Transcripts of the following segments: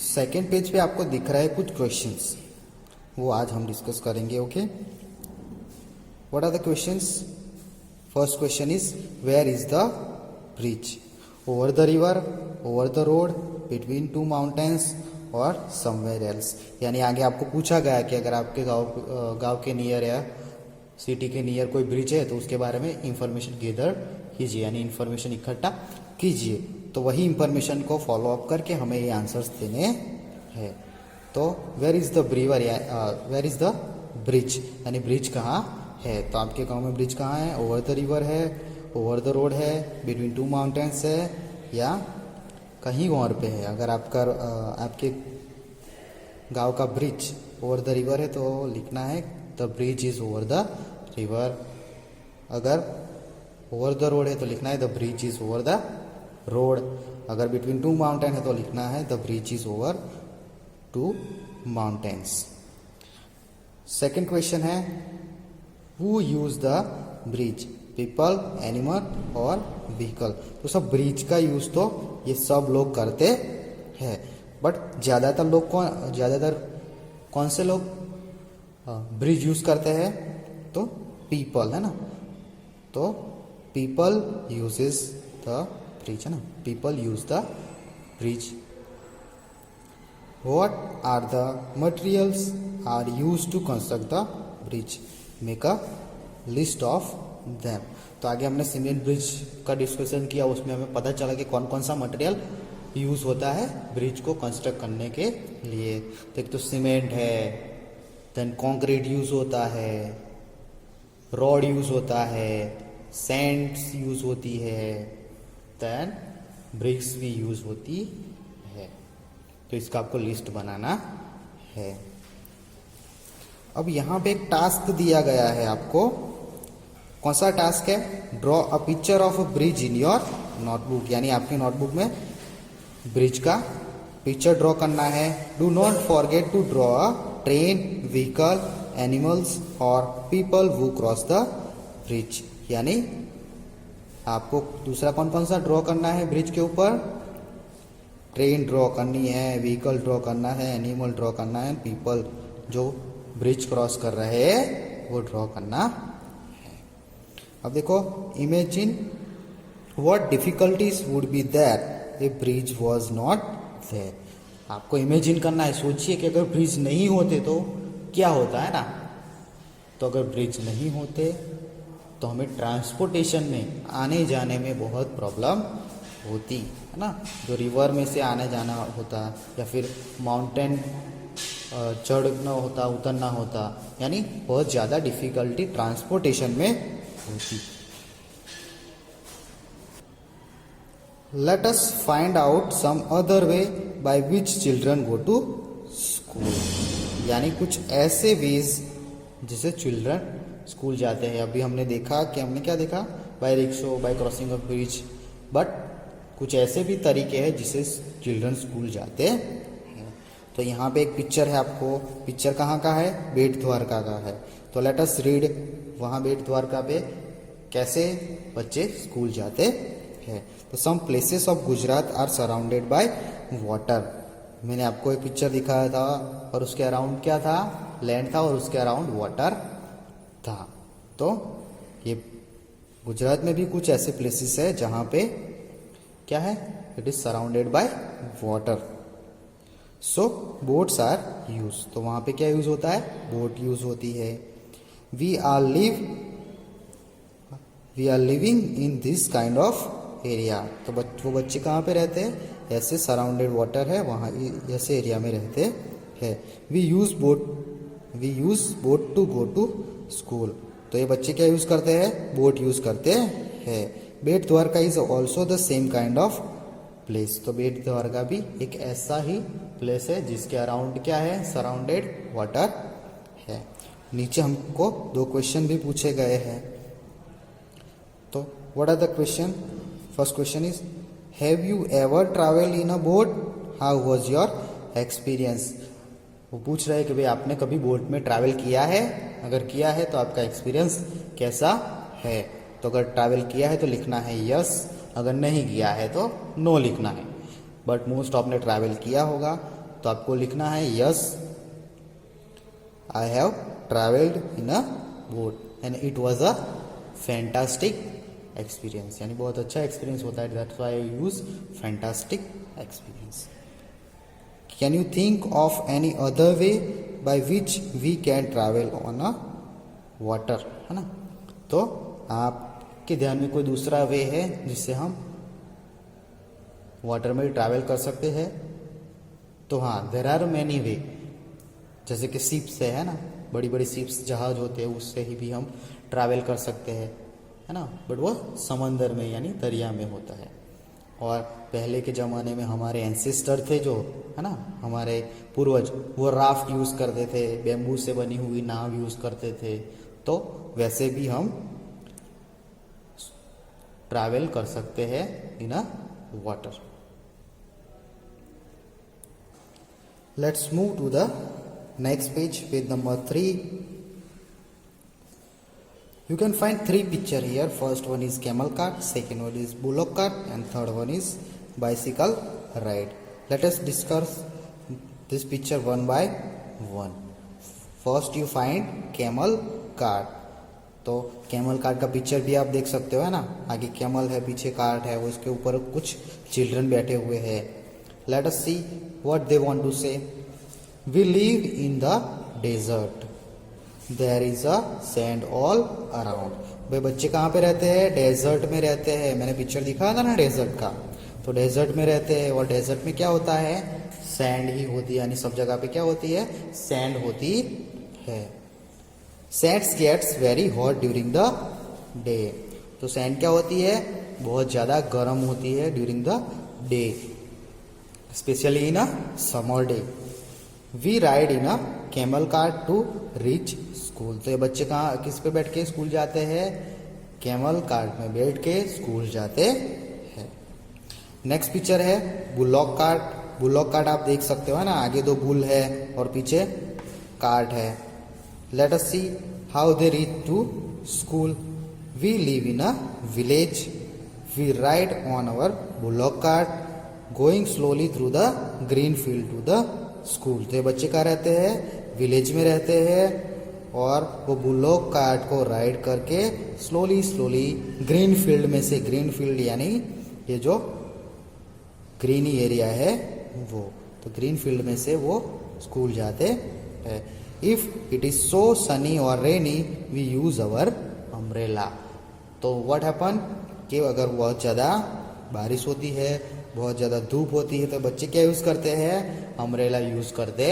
Second page पे आपको दिख रहा है कुछ क्वेश्चंस, वो आज हम डिस्कस करेंगे। Okay, what are the questions? First question is where is the bridge? Over the river, over the road, between two mountains और समवेयर एल्स। यानी आगे आपको पूछा गया कि अगर आपके गांव के नियर या सिटी के नियर कोई ब्रिज है तो उसके बारे में इंफॉर्मेशन गैदर कीजिए, यानी इंफॉर्मेशन इकट्ठा कीजिए। तो वही इंफॉर्मेशन को फॉलो अप करके हमें ये आंसर्स देने हैं। तो where is the river, where is the bridge, यानी ब्रिज कहाँ है? तो आपके गांव में ब्रिज कहाँ है? ओवर द रिवर है, ओवर द रोड है, बिटवीन टू माउंटेन्स है, या कहीं और पे है। अगर आपके गांव का ब्रिज ओवर द रिवर है तो लिखना है the bridge is over the river. अगर ओवर द रोड है तो लिखना है the bridge is over the road. अगर बिटवीन टू माउंटेन है तो लिखना है the bridge is over two mountains. Second question है who use the bridge? People, animal और व्हीकल। तो सब ब्रिज का यूज तो ये सब लोग करते हैं, बट ज्यादातर कौन से लोग ब्रिज यूज करते हैं? तो पीपल, है ना। तो पीपल यूजेस द ब्रिज, है ना, people use the bridge. What are the materials are use to construct the bridge? Make a list of them. तो आगे हमने सीमेंट ब्रिज का डिस्कशन किया, उसमें हमें पता चला कि कौन कौन सा मटेरियल यूज होता है ब्रिज को कंस्ट्रक्ट करने के लिए। तो एक तो सीमेंट है, देन कंक्रीट यूज होता है, रॉड यूज होता है, सैंड्स यूज होती है, देन ब्रिक्स भी यूज होती है। तो इसका आपको लिस्ट बनाना है। अब यहाँ पे एक टास्क दिया गया है आपको। कौन सा टास्क है? Draw a picture of a bridge in your notebook, यानी आपकी नोटबुक में ब्रिज का पिक्चर ड्रॉ करना है। Do not forget to draw a train, vehicle, animals और people who cross the bridge. यानी आपको दूसरा कौन कौन सा ड्रॉ करना है ब्रिज के ऊपर? ट्रेन ड्रॉ करनी है, व्हीकल ड्रॉ करना है, एनिमल ड्रॉ करना है, पीपल जो ब्रिज क्रॉस कर रहे हैं वो ड्रॉ करना है। अब देखो, imagine what difficulties would be there if bridge was not there. आपको इमेजिन करना है, सोचिए कि अगर ब्रिज नहीं होते तो क्या होता, है ना। तो अगर ब्रिज नहीं होते तो हमें ट्रांसपोर्टेशन में आने जाने में बहुत प्रॉब्लम होती, है ना। जो रिवर में से आने जाना होता या फिर माउंटेन चढ़ना होता, उतरना होता, यानी बहुत ज़्यादा डिफिकल्टी ट्रांसपोर्टेशन में होती। Let us find out some other way by which children go to school. यानी कुछ ऐसे वेज जिससे चिल्ड्रन स्कूल जाते हैं। अभी हमने देखा कि हमने क्या देखा? By rickshaw, by crossing of bridge, but कुछ ऐसे भी तरीके हैं जिससे चिल्ड्रन स्कूल जाते हैं। तो यहाँ पे एक पिक्चर है आपको। पिक्चर कहाँ का है? बेट द्वारका का है। तो लेट अस रीड, वहाँ बेट द्वारका पे कैसे बच्चे स्कूल जाते हैं। तो some places of Gujarat are surrounded by water. मैंने आपको एक पिक्चर दिखाया था और उसके अराउंड क्या था? लैंड था और उसके अराउंड वाटर था। तो ये गुजरात में भी कुछ ऐसे प्लेसेस है जहाँ पे क्या है? It is surrounded by water. So boats are use. तो वहाँ पे क्या यूज होता है? बोट यूज होती है। We are living in this kind of area. तो वो बच्चे कहाँ पे रहते हैं? ऐसे सराउंडेड वाटर है वहाँ, ऐसे एरिया में रहते हैं। We use boat to go to school. तो ये बच्चे क्या यूज करते हैं? बोट यूज करते हैं। Bet Dwarka is also the same kind of place. तो बेट द्वारका भी एक ऐसा ही प्लेस है जिसके अराउंड क्या है? सराउंडेड वाटर है। नीचे हमको दो क्वेश्चन भी पूछे गए हैं। तो what are the question? First question is have you ever travel in a boat? How was your experience? वो पूछ रहे हैं कि भाई आपने कभी बोट में ट्रैवल किया है? अगर किया है तो आपका एक्सपीरियंस कैसा है? तो अगर ट्रैवल किया है तो लिखना है यस, अगर नहीं किया है तो नो लिखना है। बट मोस्ट आपने ट्रैवल किया होगा तो आपको लिखना है yes I have travelled in a boat and it was a fantastic experience, यानी बहुत अच्छा एक्सपीरियंस होता है, that's why I use fantastic experience. Can you think of any other way by which we can travel on a water, है ना। तो आपके ध्यान में कोई दूसरा वे है जिससे हम वाटर में ट्रैवल कर सकते हैं? तो हाँ, देर आर मैनी वे, जैसे कि शिप से, है ना, बड़ी बड़ी शिप्स जहाज होते हैं उससे ही भी हम ट्रैवल कर सकते हैं, है ना, बट वो समंदर में यानी दरिया में होता है। और पहले के ज़माने में हमारे एंसेस्टर थे जो, है ना, हमारे पूर्वज, वो राफ्ट यूज़ करते थे, बेम्बू से बनी हुई नाव यूज़ करते थे, तो वैसे भी हम ट्रैवल कर सकते हैं in a water. Let's move to the next page, page number 3. You can find 3 picture here. First one is camel cart, second one is bullock cart, and third one is bicycle ride. Let us discuss this picture one by one. First you find camel cart. तो camel cart का picture भी आप देख सकते हो, है ना, आगे कैमल है, पीछे कार्ट है, उसके ऊपर कुछ चिल्ड्रन बैठे हुए हैं। Let us see what they want to say. We live in the desert. There is a sand all around. भाई बच्चे कहाँ पे रहते हैं? डेजर्ट में रहते हैं। मैंने पिक्चर दिखाया था ना डेजर्ट का, तो डेजर्ट में रहते हैं। और डेजर्ट में क्या होता है? सैंड ही होती है, यानी सब जगह पे क्या होती है? सैंड होती है। Sand gets very hot during the day. तो सैंड क्या होती है? बहुत ज़्यादा गर्म होती है during the day, specially in a summer day. We ride in a camel cart to reach school. तो ये बच्चे कहाँ, किस पे बैठ के स्कूल जाते हैं? कैमल कार्ट में बैठ के स्कूल जाते हैं। नेक्स्ट पिक्चर है बुलॉक कार्ट। बुलॉक कार्ट आप देख सकते हो, है ना, आगे 2 बुल है और पीछे कार्ट है। Let us see how they reach to school. We live in a village. We ride on our bullock cart going slowly through the green field to the school. तो ये बच्चे कहाँ रहते हैं? विलेज में रहते हैं, और वो बुलॉक कार्ट को राइड करके स्लोली स्लोली ग्रीन फील्ड में से, ग्रीन फील्ड यानी ये जो ग्रीनी एरिया है वो, तो ग्रीन फील्ड में से वो स्कूल जाते हैं। If it is so Sunny और रेनी वी यूज अवर अम्ब्रेला। तो व्हाट हैपन कि अगर बहुत ज़्यादा बारिश होती है, बहुत ज़्यादा धूप होती है, तो बच्चे क्या यूज़ करते हैं? अम्ब्रेला यूज़ करते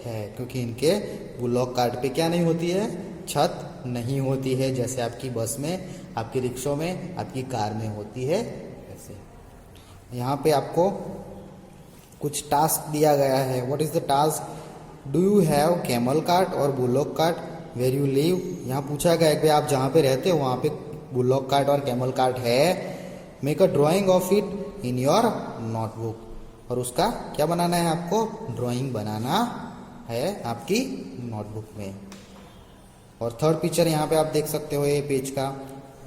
हैं, क्योंकि इनके बुलॉक कार्ट पे क्या नहीं होती है? छत नहीं होती है, जैसे आपकी बस में, आपकी रिक्शों में, आपकी कार में होती है। ऐसे यहाँ पे आपको कुछ टास्क दिया गया है। What is the task? Do you have camel cart और bullock cart where you live. यहाँ पूछा गया है कि आप जहाँ पे रहते हो वहाँ पे बुलॉक कार्ट और कैमल कार्ट है। Make a drying of it in your notebook. और उसका क्या बनाना है आपको? ड्राइंग बनाना है आपकी नोटबुक में। और थर्ड पिक्चर यहाँ पे आप देख सकते हो, ये पेज का,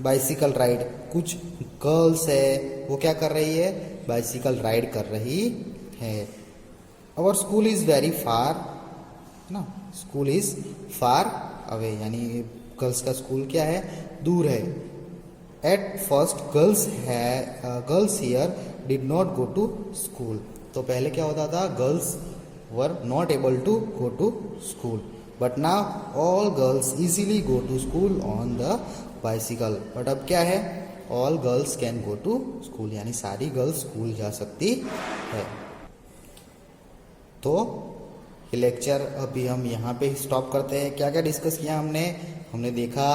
बाइसिकल राइड। कुछ गर्ल्स है, वो क्या कर रही है? बाइसिकल राइड कर रही है। Our school is very far ना, स्कूल इज फार अवे, यानी गर्ल्स का स्कूल क्या है? दूर है। At first girls here did not go to school. तो पहले क्या होता था? Girls were not able to go to school, but now all girls easily go to school on the bicycle. But अब क्या है? All girls can go to school, यानी सारी गर्ल्स स्कूल जा सकती है। तो ये लेक्चर अभी हम यहाँ पे स्टॉप करते हैं। क्या क्या डिस्कस किया हमने देखा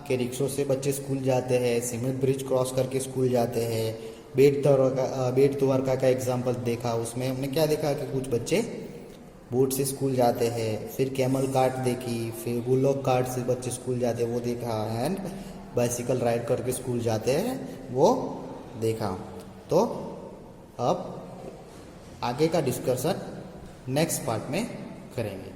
कि रिक्शों से बच्चे स्कूल जाते हैं, सीमेंट ब्रिज क्रॉस करके स्कूल जाते हैं, बेट द्वारका का एग्जाम्पल देखा। उसमें हमने क्या देखा कि कुछ बच्चे बोट से स्कूल जाते हैं, फिर कैमल कार्ट देखी, फिर बुलॉक कार्ट से बच्चे स्कूल जाते हैं वो देखा, एंड बाइसिकल राइड करके स्कूल जाते हैं वो देखा। तो अब आगे का डिस्कशन नेक्स्ट पार्ट में करेंगे।